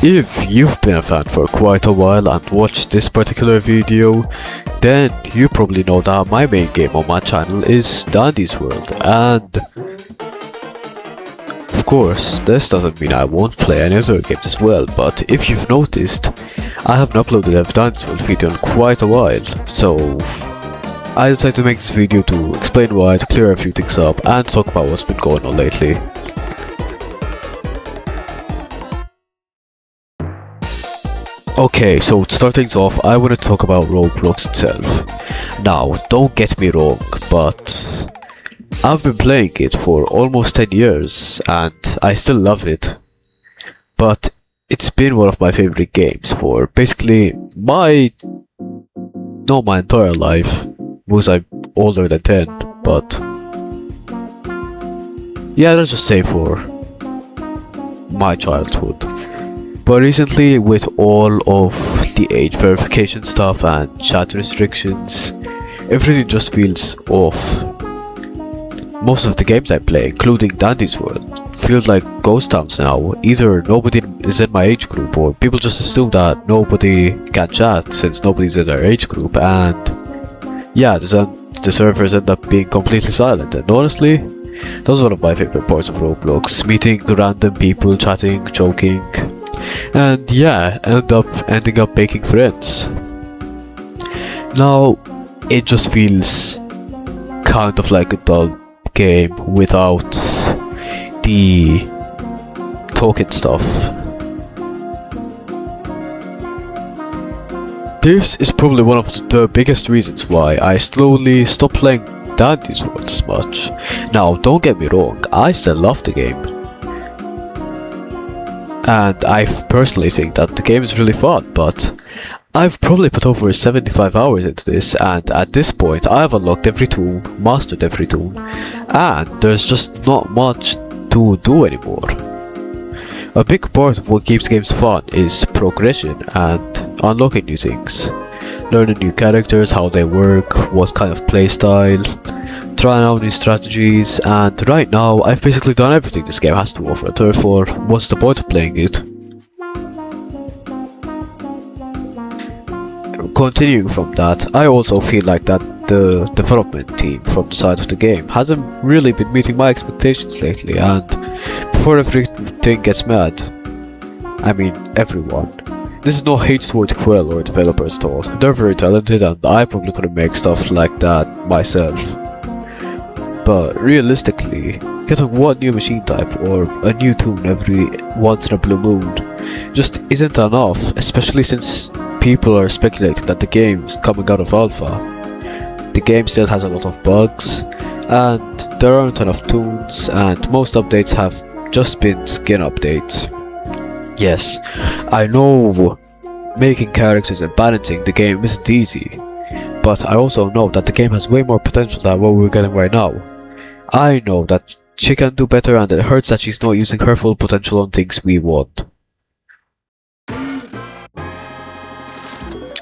If you've been a fan for quite a while and watched this particular video, then you probably know that my main game on my channel is Dandy's World, and of course this doesn't mean I won't play any other games as well, but if you've noticed, I haven't uploaded a Dandy's World video in quite a while, so I decided to make this video to explain why, to clear a few things up, and talk about what's been going on lately. Okay, so to start things off, I want to talk about Roblox itself. Now, don't get me wrong, but I've been playing it for almost 10 years, and I still love it. But it's been one of my favorite games for basically not my entire life, because I'm older than 10, but yeah, let's just say for my childhood. But recently, with all of the age verification stuff and chat restrictions, everything just feels off. Most of the games I play, including Dandy's World, feel like ghost towns now. Either nobody is in my age group, or people just assume that nobody can chat since nobody's in their age group, and yeah, the servers end up being completely silent. And honestly, that was one of my favorite parts of Roblox, meeting random people, chatting, joking, and yeah, ending up making friends. Now, it just feels kind of like a dull game without the talking stuff. This is probably one of the biggest reasons why I slowly stopped playing Dandy's World as much. Now, don't get me wrong, I still love the game, and I personally think that the game is really fun, but I've probably put over 75 hours into this, and at this point I have unlocked every toon, mastered every toon, and there's just not much to do anymore. A big part of what keeps games fun is progression and unlocking new things. Learning new characters, how they work, what kind of playstyle, trying out new strategies, and right now I've basically done everything this game has to offer, therefore what's the point of playing it? Continuing from that, I also feel like that the development team from the side of the game hasn't really been meeting my expectations lately, and before everything gets mad, I mean everyone, this is no hate towards Qwel or developers at all. They're very talented and I probably couldn't make stuff like that myself. But realistically, getting one new machine type or a new toon every once in a blue moon just isn't enough, especially since people are speculating that the game is coming out of alpha. The game still has a lot of bugs, and there aren't enough toons, and most updates have just been skin updates. Yes, I know making characters and balancing the game isn't easy, but I also know that the game has way more potential than what we're getting right now. I know that she can do better, and it hurts that she's not using her full potential on things we want.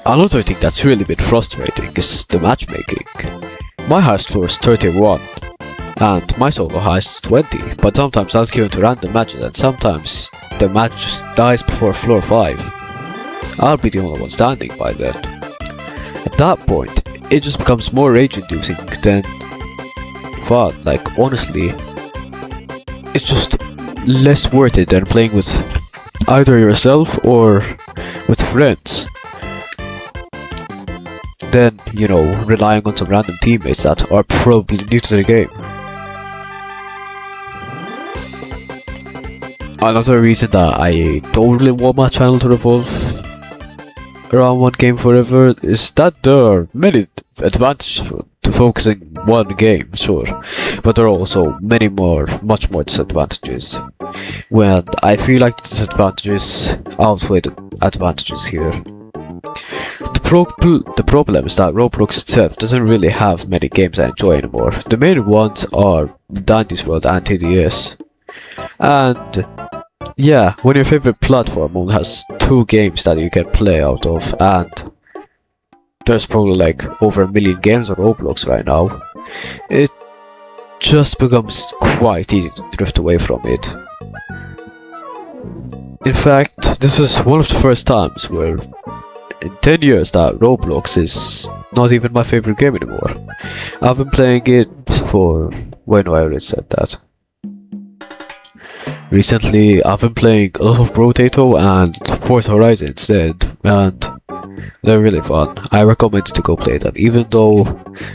Another thing that's really been frustrating is the matchmaking. My highest floor is 31, and my solo highest is 20, but sometimes I'll queue into random matches and sometimes the match just dies before floor 5. I'll be the only one standing by then. At that point, it just becomes more rage-inducing than fun. Like, honestly, it's just less worth it than playing with either yourself or with friends, then, you know, relying on some random teammates that are probably new to the game. Another reason that I don't really want my channel to revolve around one game forever is that there are many advantages to focusing one game, sure, but there are also much more disadvantages. When I feel like the disadvantages outweigh the advantages here. The problem is that Roblox itself doesn't really have many games I enjoy anymore. The main ones are Dandy's World and TDS. And yeah, when your favorite platform only has 2 games that you can play out of, and there's probably like over 1 million games on Roblox right now, it just becomes quite easy to drift away from it. In fact, this is one of the first times where in 10 years that Roblox is not even my favorite game anymore. I've been playing it for... Wait, no, I already said that. Recently, I've been playing a lot of Potato and Forza Horizon instead, and they're really fun. I recommend you to go play them, even though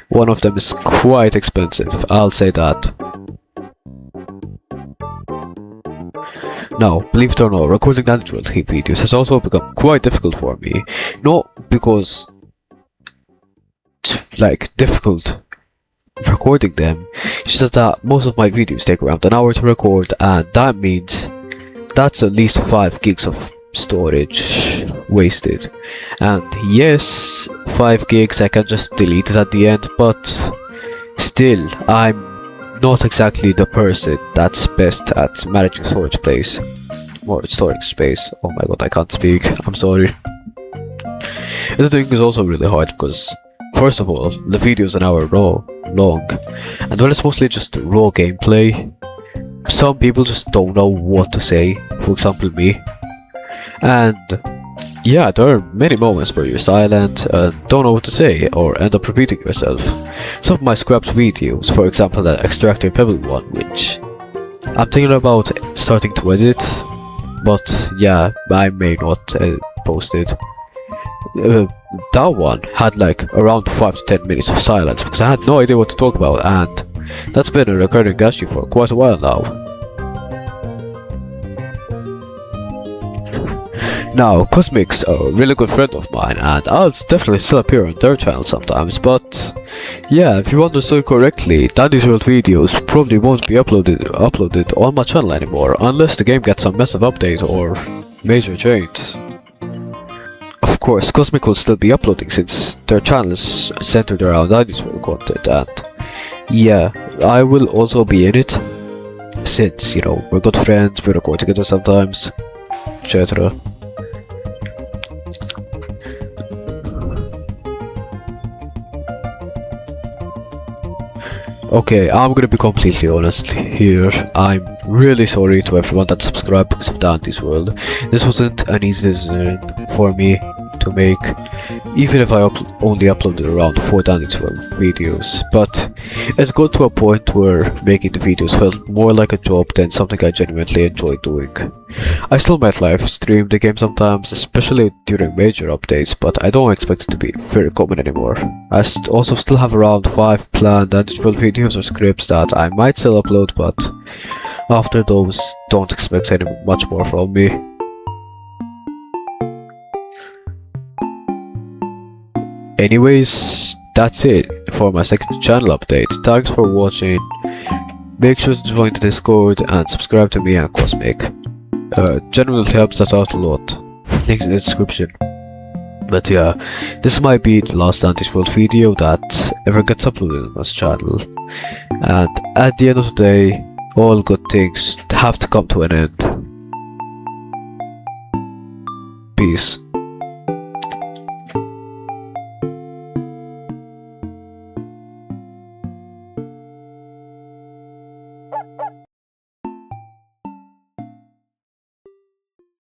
one of them is quite expensive, I'll say that. Now, believe it or not, recording natural team videos has also become quite difficult for me. Not because like difficult recording them, it's just that most of my videos take around an hour to record, and that means that's at least 5 gigs of storage wasted. And yes, 5 gigs I can just delete it at the end, but still, I'm not exactly the person that's best at managing storage space. Or storage space. Oh my god, I can't speak. I'm sorry. Editing is also really hard because, first of all, the video is an hour long, and when it's mostly just raw gameplay, some people just don't know what to say. For example, me. And yeah, there are many moments where you're silent and don't know what to say, or end up repeating yourself. Some of my scrapped videos, for example the Extractor Pebble one, which I'm thinking about starting to edit, but yeah, I may not post it. That one had like around 5 to 10 minutes of silence because I had no idea what to talk about, and that's been a recurring issue for quite a while now. Now, Cosmic's a really good friend of mine, and I'll definitely still appear on their channel sometimes, but yeah, if you understood correctly, Dandy's World videos probably won't be uploaded on my channel anymore, unless the game gets some massive update or major change. Of course, Cosmic will still be uploading since their channel is centered around Dandy's World content, and yeah, I will also be in it, since, you know, we're good friends, we record together sometimes, etc. Okay, I'm gonna be completely honest here. I'm really sorry to everyone that subscribed because of Dandy's World. This wasn't an easy decision for me to make, even if I only uploaded around 4 Dandy's World videos. But it's got to a point where making the videos felt more like a job than something I genuinely enjoy doing. I still might live stream the game sometimes, especially during major updates, but I don't expect it to be very common anymore. I also still have around 5 planned Dandy's World videos or scripts that I might still upload, but after those, don't expect much more from me. Anyways, that's it for my second channel update. Thanks for watching. Make sure to join the Discord and subscribe to me and Cosmic. Generally helps us out a lot. Links in the description. But yeah, this might be the last Dandy's World video that ever gets uploaded on this channel. And at the end of the day, all good things have to come to an end. Peace.